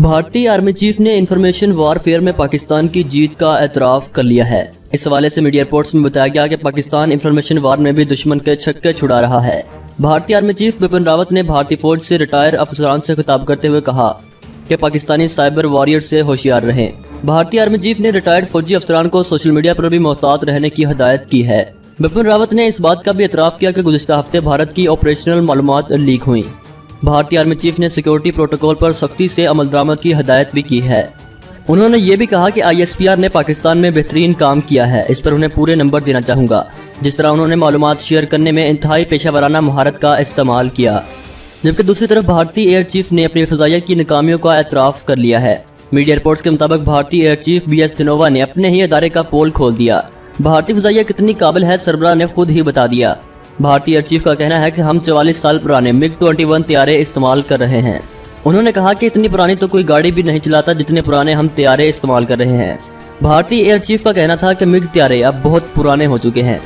भारतीय army chief ने information warfare में पाकिस्तान की जीत का एतराफ़ कर लिया है। इस हवाले से मीडिया रिपोर्ट्स में बताया गया कि पाकिस्तान इंफॉर्मेशन वॉर में भी दुश्मन के छक्के छुड़ा रहा है। भारतीय आर्मी चीफ बिपिन रावत ने भारतीय फौज से रिटायर अफसरान से खिताब करते हुए कहा कि पाकिस्तानी साइबर वॉरियर से होशियार रहें। भारतीय आर्मी चीफ ने रिटायर्ड फौजी अफसरान को सोशल मीडिया पर भी मोहतात रहने की हिदायत की है। बिपिन रावत ने इस बात का भी एतराफ़ किया कि गुज़िश्ता हफ्ते भारत की ऑपरेशनल मालूमात लीक हुई। भारतीय आर्मी चीफ ने सिक्योरिटी प्रोटोकॉल पर सख्ती से अमल दरामद की हिदायत भी की है। उन्होंने ये भी कहा कि ISPR ने पाकिस्तान में बेहतरीन काम किया है, इस पर उन्हें पूरे नंबर देना चाहूँगा। जिस तरह उन्होंने मालूमात शेयर करने में इंतहाई पेशा महारत का इस्तेमाल किया। जबकि दूसरी तरफ भारतीय एयर चीफ ने अपनी फ़ज़ाइया की नाकामियों का एतराफ़ कर लिया है। मीडिया रिपोर्ट्स के मुताबिक भारतीय एयर चीफ BS धनोवा ने अपने ही अदारे का पोल खोल दिया। भारतीय फ़ज़ाइया कितनी काबिल है, सरबराह ने खुद ही बता दिया। भारतीय एयर चीफ का कहना है कि हम 44 साल पुराने MiG-21 तैयारे इस्तेमाल कर रहे हैं। उन्होंने कहा कि इतनी पुरानी तो कोई गाड़ी भी नहीं चलाता जितने पुराने हम तैयारे इस्तेमाल कर रहे हैं। भारतीय एयर चीफ का कहना था कि MiG तैयारे अब बहुत पुराने हो चुके हैं।